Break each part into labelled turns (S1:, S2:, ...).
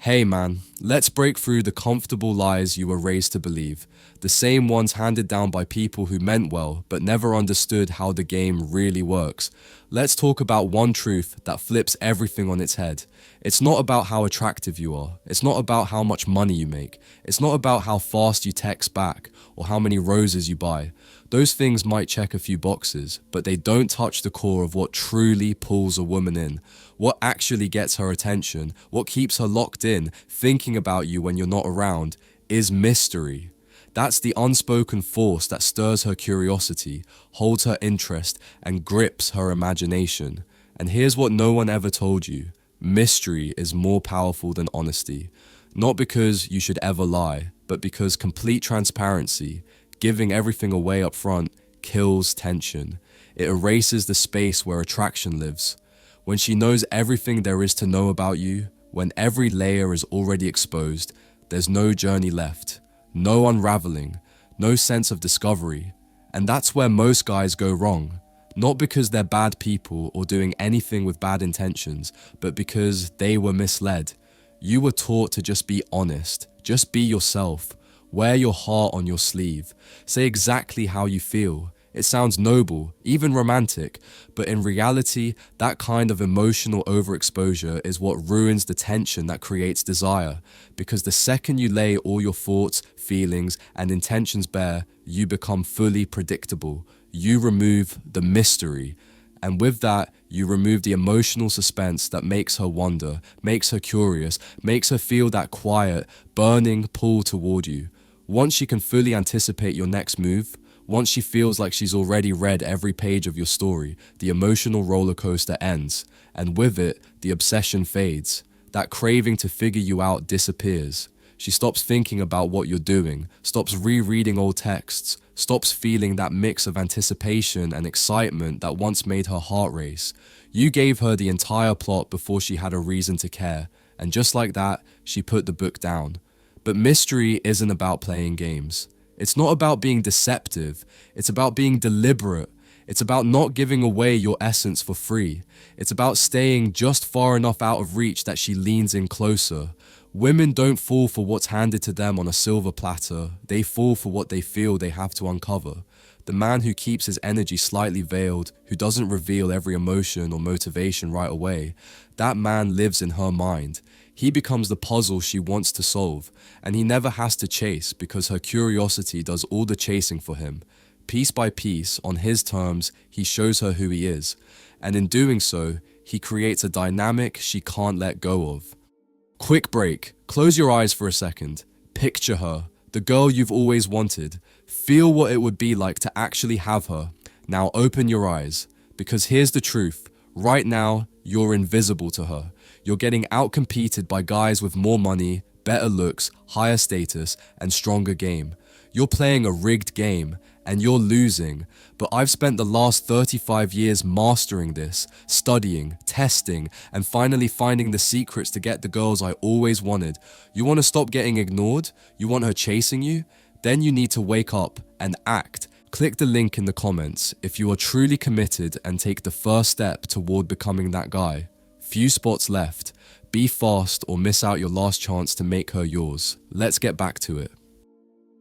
S1: Hey man, let's break through the comfortable lies you were raised to believe, the same ones handed down by people who meant well but never understood how the game really works. Let's talk about one truth that flips everything on its head. It's not about how attractive you are, it's not about how much money you make, it's not about how fast you text back or how many roses you buy. Those things might check a few boxes, but they don't touch the core of what truly pulls a woman in. What actually gets her attention, what keeps her locked in, thinking about you when you're not around, is mystery. That's the unspoken force that stirs her curiosity, holds her interest, and grips her imagination. And here's what no one ever told you. Mystery is more powerful than honesty. Not because you should ever lie, but because complete transparency, giving everything away up front, kills tension. It erases the space where attraction lives. When she knows everything there is to know about you, when every layer is already exposed, there's no journey left, no unraveling, no sense of discovery. And that's where most guys go wrong. Not because they're bad people or doing anything with bad intentions, but because they were misled. You were taught to just be honest, just be yourself. Wear your heart on your sleeve. Say exactly how you feel. It sounds noble, even romantic, but in reality, that kind of emotional overexposure is what ruins the tension that creates desire. Because the second you lay all your thoughts, feelings, and intentions bare, you become fully predictable. You remove the mystery. And with that, you remove the emotional suspense that makes her wonder, makes her curious, makes her feel that quiet, burning pull toward you. Once she can fully anticipate your next move, once she feels like she's already read every page of your story, the emotional roller coaster ends, and with it, the obsession fades. That craving to figure you out disappears. She stops thinking about what you're doing, stops rereading old texts, stops feeling that mix of anticipation and excitement that once made her heart race. You gave her the entire plot before she had a reason to care, and just like that, she put the book down. But mystery isn't about playing games. It's not about being deceptive. It's about being deliberate. It's about not giving away your essence for free. It's about staying just far enough out of reach that she leans in closer. Women don't fall for what's handed to them on a silver platter. They fall for what they feel they have to uncover. The man who keeps his energy slightly veiled, who doesn't reveal every emotion or motivation right away, that man lives in her mind. He becomes the puzzle she wants to solve, and he never has to chase because her curiosity does all the chasing for him. Piece by piece, on his terms, he shows her who he is, and in doing so, he creates a dynamic she can't let go of. Quick break. Close your eyes for a second. Picture her, the girl you've always wanted. Feel what it would be like to actually have her. Now open your eyes, because here's the truth. Right now, you're invisible to her. You're getting outcompeted by guys with more money, better looks, higher status, and stronger game. You're playing a rigged game, and you're losing. But I've spent the last 35 years mastering this, studying, testing, and finally finding the secrets to get the girls I always wanted. You want to stop getting ignored? You want her chasing you? Then you need to wake up and act. Click the link in the comments if you are truly committed and take the first step toward becoming that guy. Few spots left. Be fast or miss out your last chance to make her yours. Let's get back to it.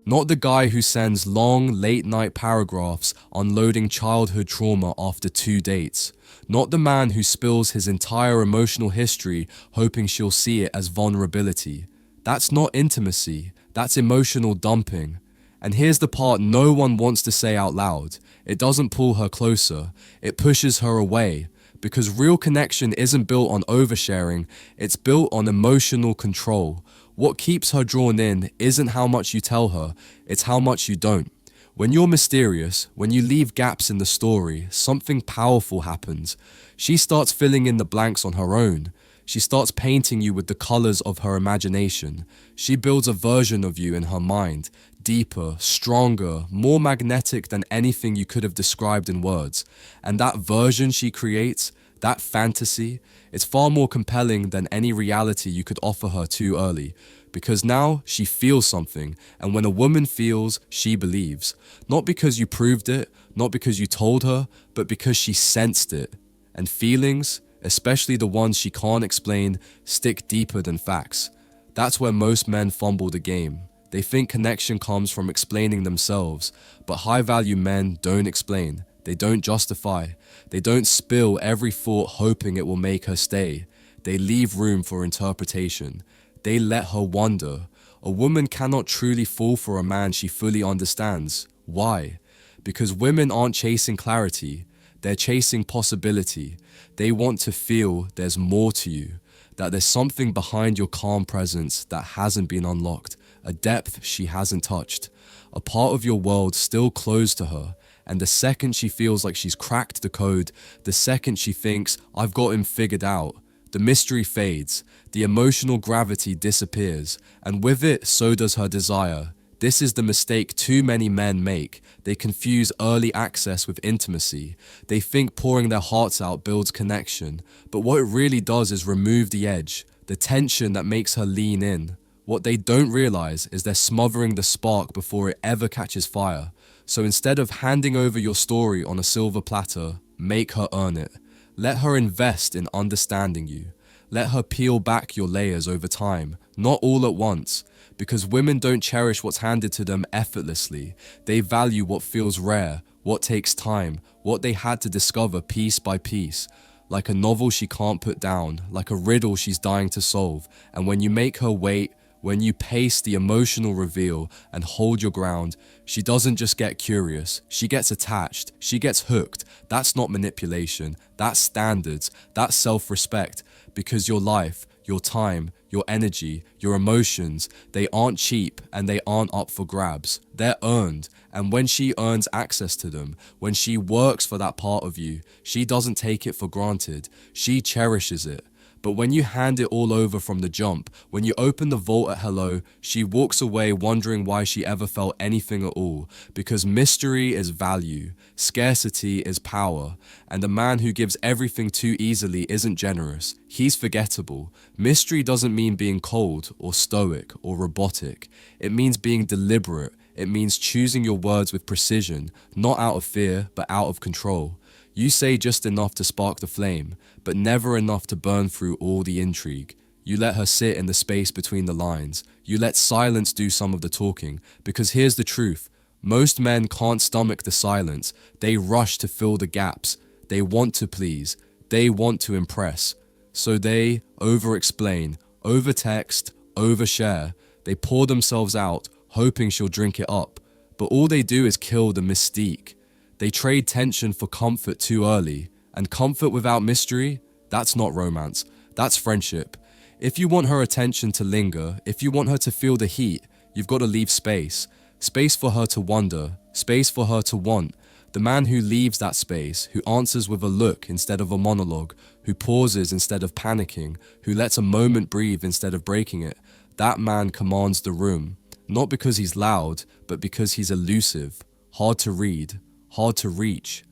S1: Not the guy who sends long, late-night paragraphs unloading childhood trauma after 2 dates. Not the man who spills his entire emotional history hoping she'll see it as vulnerability. That's not intimacy. That's emotional dumping. And here's the part no one wants to say out loud. It doesn't pull her closer. It pushes her away. Because real connection isn't built on oversharing, it's built on emotional control. What keeps her drawn in isn't how much you tell her, it's how much you don't. When you're mysterious, when you leave gaps in the story, something powerful happens. She starts filling in the blanks on her own. She starts painting you with the colors of her imagination. She builds a version of you in her mind, deeper, stronger, more magnetic than anything you could have described in words. And that version she creates, that fantasy, it's far more compelling than any reality you could offer her too early. Because now she feels something, and when a woman feels, she believes. Not because you proved it, not because you told her, but because she sensed it. And feelings, especially the ones she can't explain, stick deeper than facts. That's where most men fumble the game. They think connection comes from explaining themselves, but high-value men don't explain. They don't justify. They don't spill every thought hoping it will make her stay. They leave room for interpretation. They let her wonder. A woman cannot truly fall for a man she fully understands. Why? Because women aren't chasing clarity. They're chasing possibility. They want to feel there's more to you, that there's something behind your calm presence that hasn't been unlocked, a depth she hasn't touched, a part of your world still closed to her. And the second she feels like she's cracked the code, the second she thinks, I've got him figured out, the mystery fades, the emotional gravity disappears, and with it, so does her desire. This is the mistake too many men make. They confuse early access with intimacy. They think pouring their hearts out builds connection, but what it really does is remove the edge, the tension that makes her lean in. What they don't realize is they're smothering the spark before it ever catches fire. So instead of handing over your story on a silver platter, make her earn it. Let her invest in understanding you. Let her peel back your layers over time, not all at once, because women don't cherish what's handed to them effortlessly. They value what feels rare, what takes time, what they had to discover piece by piece. Like a novel she can't put down, like a riddle she's dying to solve. And when you make her wait, when you pace the emotional reveal and hold your ground, she doesn't just get curious, she gets attached, she gets hooked. That's not manipulation, that's standards, that's self-respect, because your life, your time, your energy, your emotions, they aren't cheap and they aren't up for grabs. They're earned, and when she earns access to them, when she works for that part of you, she doesn't take it for granted, she cherishes it. But when you hand it all over from the jump, when you open the vault at hello, she walks away wondering why she ever felt anything at all. Because mystery is value, scarcity is power, and a man who gives everything too easily isn't generous. He's forgettable. Mystery doesn't mean being cold or stoic or robotic. It means being deliberate. It means choosing your words with precision, not out of fear, but out of control. You say just enough to spark the flame, but never enough to burn through all the intrigue. You let her sit in the space between the lines. You let silence do some of the talking, because here's the truth. Most men can't stomach the silence. They rush to fill the gaps. They want to please. They want to impress. So they over-explain, over-text, over-share. They pour themselves out, hoping she'll drink it up. But all they do is kill the mystique. They trade tension for comfort too early, and comfort without mystery, that's not romance, that's friendship. If you want her attention to linger, if you want her to feel the heat, you've got to leave space. Space for her to wonder, space for her to want. The man who leaves that space, who answers with a look instead of a monologue, who pauses instead of panicking, who lets a moment breathe instead of breaking it, that man commands the room. Not because he's loud, but because he's elusive, hard to read, hard to reach.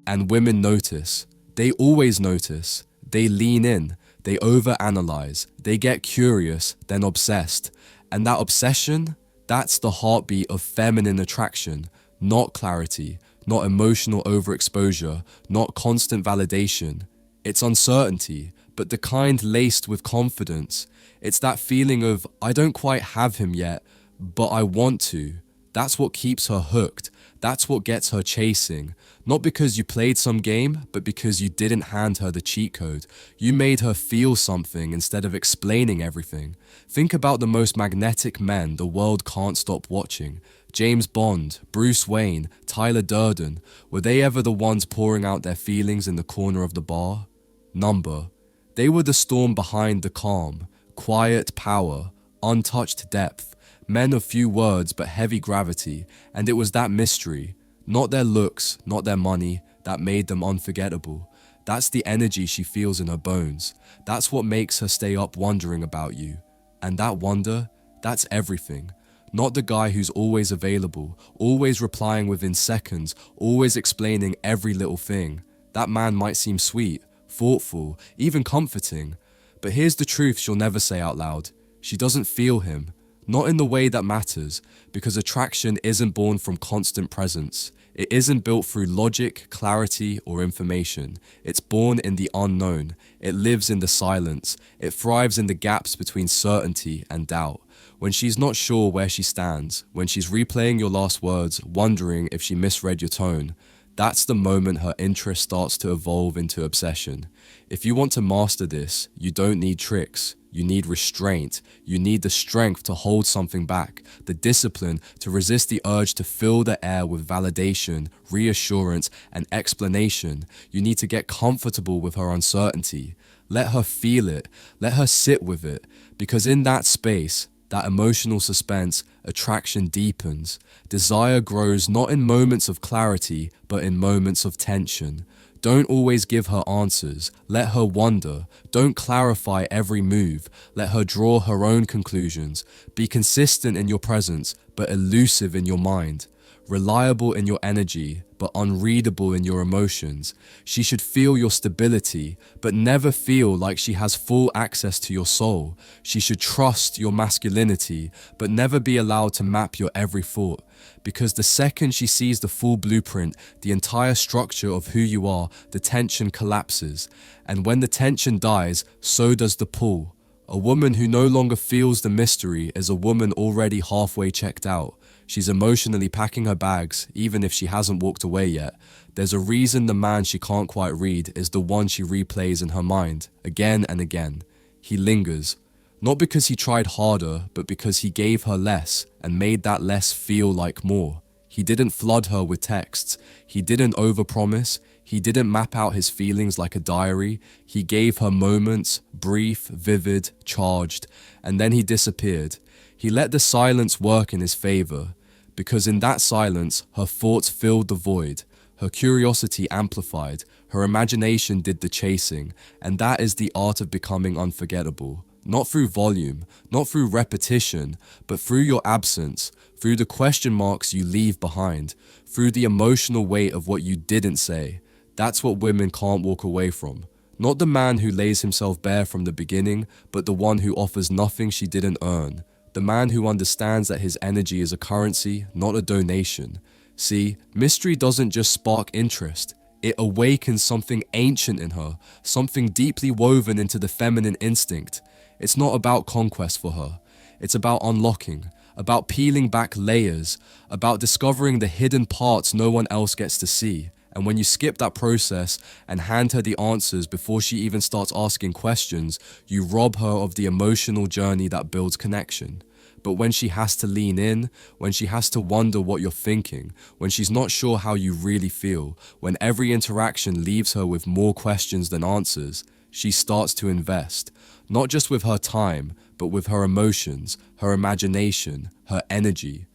S1: And women notice. They always notice. They lean in. They overanalyze. They get curious, then obsessed. And that obsession, that's the heartbeat of feminine attraction, not clarity, not emotional overexposure, not constant validation. It's uncertainty, but the kind laced with confidence. It's that feeling of, I don't quite have him yet, but I want to. That's what keeps her hooked. That's what gets her chasing. Not because you played some game, but because you didn't hand her the cheat code. You made her feel something instead of explaining everything. Think about the most magnetic men the world can't stop watching. James Bond, Bruce Wayne, Tyler Durden. Were they ever the ones pouring out their feelings in the corner of the bar? Number. They were the storm behind the calm. Quiet power. Untouched depth. Men of few words but heavy gravity, and it was that mystery, not their looks, not their money, that made them unforgettable. That's the energy she feels in her bones. That's what makes her stay up wondering about you. And that wonder, that's everything. Not the guy who's always available, always replying within seconds, always explaining every little thing. That man might seem sweet, thoughtful, even comforting. But here's the truth she'll never say out loud. She doesn't feel him. Not in the way that matters, because attraction isn't born from constant presence. It isn't built through logic, clarity, or information. It's born in the unknown. It lives in the silence. It thrives in the gaps between certainty and doubt. When she's not sure where she stands, when she's replaying your last words, wondering if she misread your tone, that's the moment her interest starts to evolve into obsession. If you want to master this, you don't need tricks. You need restraint. You need the strength to hold something back, the discipline to resist the urge to fill the air with validation, reassurance, and explanation. You need to get comfortable with her uncertainty. Let her feel it. Let her sit with it. Because in that space, that emotional suspense, attraction deepens. Desire grows not in moments of clarity, but in moments of tension. Don't always give her answers. Let her wonder. Don't clarify every move. Let her draw her own conclusions. Be consistent in your presence, but elusive in your mind. Reliable in your energy, but unreadable in your emotions. She should feel your stability, but never feel like she has full access to your soul. She should trust your masculinity, but never be allowed to map your every thought. Because the second she sees the full blueprint, the entire structure of who you are, the tension collapses. And when the tension dies, so does the pull. A woman who no longer feels the mystery is a woman already halfway checked out. She's emotionally packing her bags, even if she hasn't walked away yet. There's a reason the man she can't quite read is the one she replays in her mind, again and again. He lingers. Not because he tried harder, but because he gave her less and made that less feel like more. He didn't flood her with texts. He didn't overpromise. He didn't map out his feelings like a diary. He gave her moments, brief, vivid, charged, and then he disappeared. He let the silence work in his favor, because in that silence, her thoughts filled the void, her curiosity amplified, her imagination did the chasing, and that is the art of becoming unforgettable. Not through volume, not through repetition, but through your absence, through the question marks you leave behind, through the emotional weight of what you didn't say. That's what women can't walk away from. Not the man who lays himself bare from the beginning, but the one who offers nothing she didn't earn. The man who understands that his energy is a currency, not a donation. See, mystery doesn't just spark interest. It awakens something ancient in her, something deeply woven into the feminine instinct. It's not about conquest for her. It's about unlocking, about peeling back layers, about discovering the hidden parts no one else gets to see. And when you skip that process and hand her the answers before she even starts asking questions, you rob her of the emotional journey that builds connection. But when she has to lean in, when she has to wonder what you're thinking, when she's not sure how you really feel, when every interaction leaves her with more questions than answers, she starts to invest, not just with her time, but with her emotions, her imagination, her energy.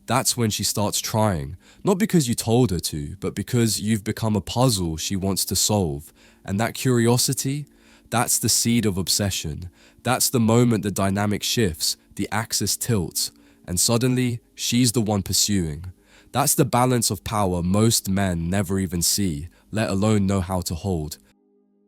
S1: That's when she starts trying, not because you told her to, but because you've become a puzzle she wants to solve. And that curiosity, that's the seed of obsession. That's the moment the dynamic shifts, the axis tilts, and suddenly she's the one pursuing. That's the balance of power most men never even see, let alone know how to hold.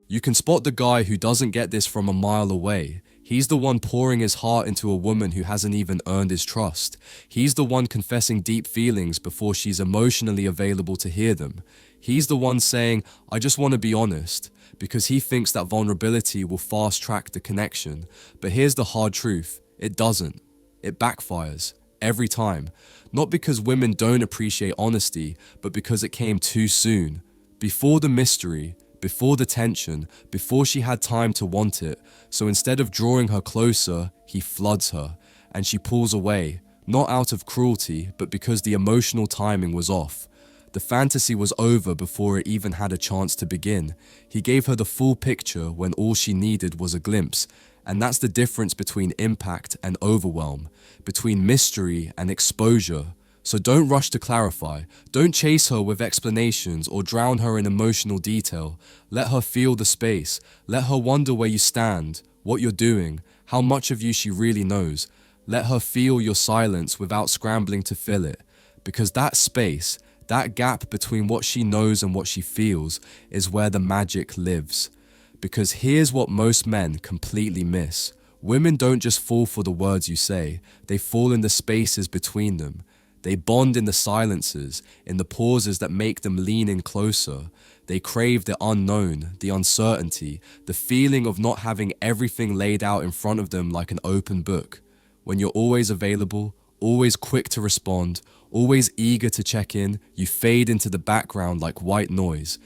S1: You can spot the guy who doesn't get this from a mile away. He's the one pouring his heart into a woman who hasn't even earned his trust. He's the one confessing deep feelings before she's emotionally available to hear them. He's the one saying, "I just want to be honest," because he thinks that vulnerability will fast track the connection. But here's the hard truth. It doesn't. It backfires. Every time. Not because women don't appreciate honesty, but because it came too soon. Before the mystery, before the tension, before she had time to want it. So instead of drawing her closer, he floods her, and she pulls away, not out of cruelty, but because the emotional timing was off. The fantasy was over before it even had a chance to begin. He gave her the full picture when all she needed was a glimpse. And that's the difference between impact and overwhelm, between mystery and exposure. So don't rush to clarify. Don't chase her with explanations or drown her in emotional detail. Let her feel the space. Let her wonder where you stand, what you're doing, how much of you she really knows. Let her feel your silence without scrambling to fill it. Because that space, that gap between what she knows and what she feels, is where the magic lives. Because here's what most men completely miss. Women don't just fall for the words you say, they fall in the spaces between them. They bond in the silences, in the pauses that make them lean in closer. They crave the unknown, the uncertainty, the feeling of not having everything laid out in front of them like an open book. When you're always available, always quick to respond, always eager to check in, you fade into the background like white noise.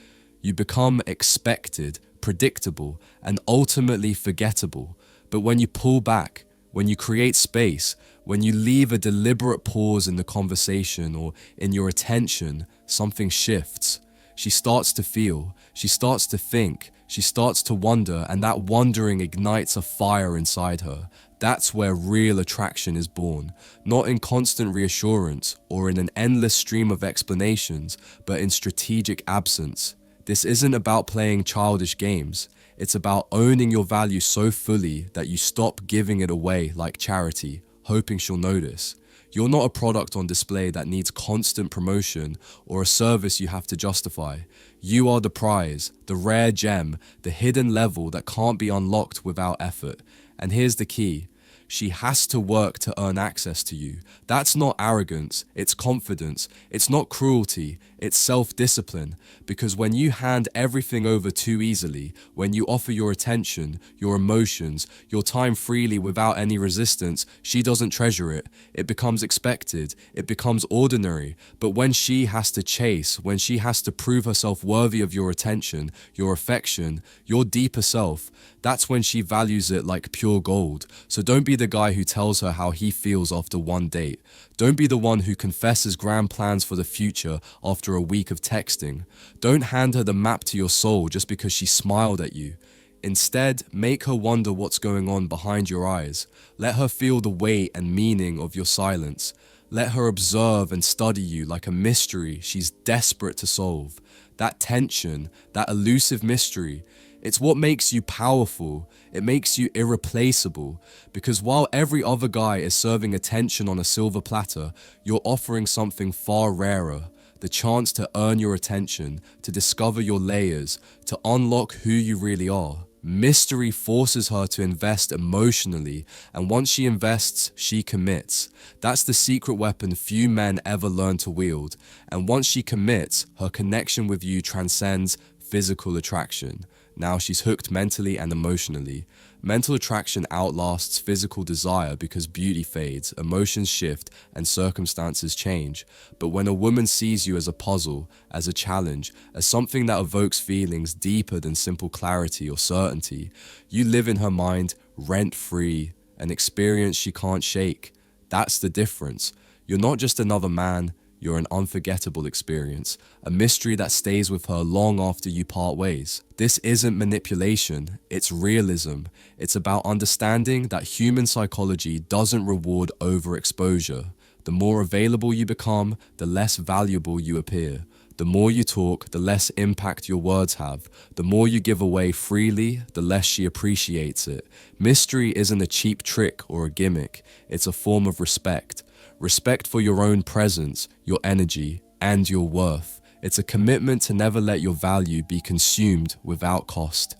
S1: You become expected, predictable, and ultimately forgettable. But when you pull back, when you create space, when you leave a deliberate pause in the conversation or in your attention, something shifts. She starts to feel, she starts to think, she starts to wonder, and that wondering ignites a fire inside her. That's where real attraction is born, not in constant reassurance or in an endless stream of explanations, but in strategic absence. This isn't about playing childish games. It's about owning your value so fully that you stop giving it away like charity, hoping she'll notice. You're not a product on display that needs constant promotion or a service you have to justify. You are the prize, the rare gem, the hidden level that can't be unlocked without effort. And here's the key. She has to work to earn access to you. That's not arrogance, it's confidence. It's not cruelty, it's self-discipline. Because when you hand everything over too easily, when you offer your attention, your emotions, your time freely without any resistance, she doesn't treasure it. It becomes expected, it becomes ordinary. But when she has to chase, when she has to prove herself worthy of your attention, your affection, your deeper self, that's when she values it like pure gold. So don't be the guy who tells her how he feels after one date. Don't be the one who confesses grand plans for the future after a week of texting. Don't hand her the map to your soul just because she smiled at you. Instead, make her wonder what's going on behind your eyes. Let her feel the weight and meaning of your silence. Let her observe and study you like a mystery she's desperate to solve. That tension, that elusive mystery, it's what makes you powerful. It makes you irreplaceable. Because while every other guy is serving attention on a silver platter, you're offering something far rarer. The chance to earn your attention, to discover your layers, to unlock who you really are. Mystery forces her to invest emotionally, and once she invests, she commits. That's the secret weapon few men ever learn to wield. And once she commits, her connection with you transcends physical attraction. Now she's hooked mentally and emotionally. Mental attraction outlasts physical desire because beauty fades, emotions shift, and circumstances change. But when a woman sees you as a puzzle, as a challenge, as something that evokes feelings deeper than simple clarity or certainty, you live in her mind rent-free, an experience she can't shake. That's the difference. You're not just another man, you're an unforgettable experience, a mystery that stays with her long after you part ways. This isn't manipulation, it's realism. It's about understanding that human psychology doesn't reward overexposure. The more available you become, the less valuable you appear. The more you talk, the less impact your words have. The more you give away freely, the less she appreciates it. Mystery isn't a cheap trick or a gimmick, it's a form of respect. Respect for your own presence, your energy, and your worth. It's a commitment to never let your value be consumed without cost.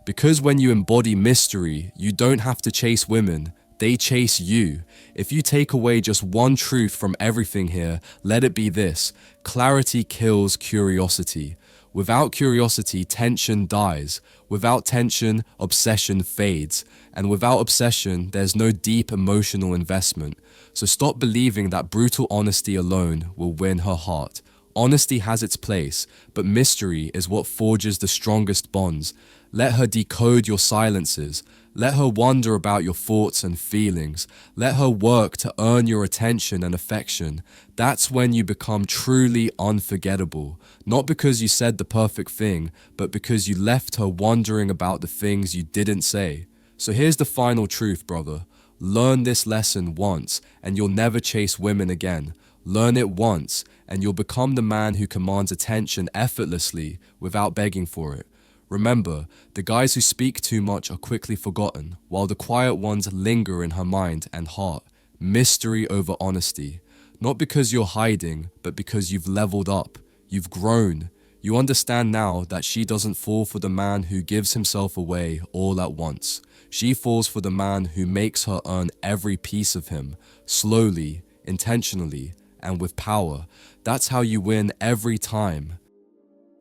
S1: Because when you embody mystery, you don't have to chase women, they chase you. If you take away just one truth from everything here, let it be this: clarity kills curiosity. Without curiosity, tension dies. Without tension, obsession fades. And without obsession, there's no deep emotional investment. So stop believing that brutal honesty alone will win her heart. Honesty has its place, but mystery is what forges the strongest bonds. Let her decode your silences. Let her wonder about your thoughts and feelings. Let her work to earn your attention and affection. That's when you become truly unforgettable. Not because you said the perfect thing, but because you left her wondering about the things you didn't say. So here's the final truth, brother. Learn this lesson once, and you'll never chase women again. Learn it once, and you'll become the man who commands attention effortlessly without begging for it. Remember, the guys who speak too much are quickly forgotten, while the quiet ones linger in her mind and heart. Mystery over honesty. Not because you're hiding, but because you've leveled up. You've grown. You understand now that she doesn't fall for the man who gives himself away all at once. She falls for the man who makes her earn every piece of him, slowly, intentionally, and with power. That's how you win every time.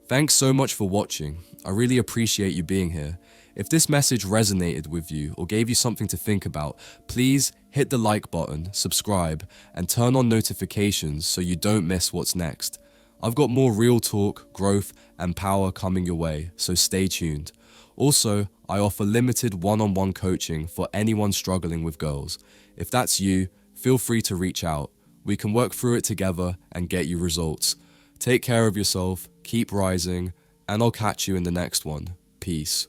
S1: Thanks so much for watching. I really appreciate you being here. If this message resonated with you or gave you something to think about, please hit the like button, subscribe, and turn on notifications so you don't miss what's next. I've got more real talk, growth, and power coming your way, so stay tuned. Also, I offer limited one-on-one coaching for anyone struggling with girls. If that's you, feel free to reach out. We can work through it together and get you results. Take care of yourself, keep rising, and I'll catch you in the next one. Peace.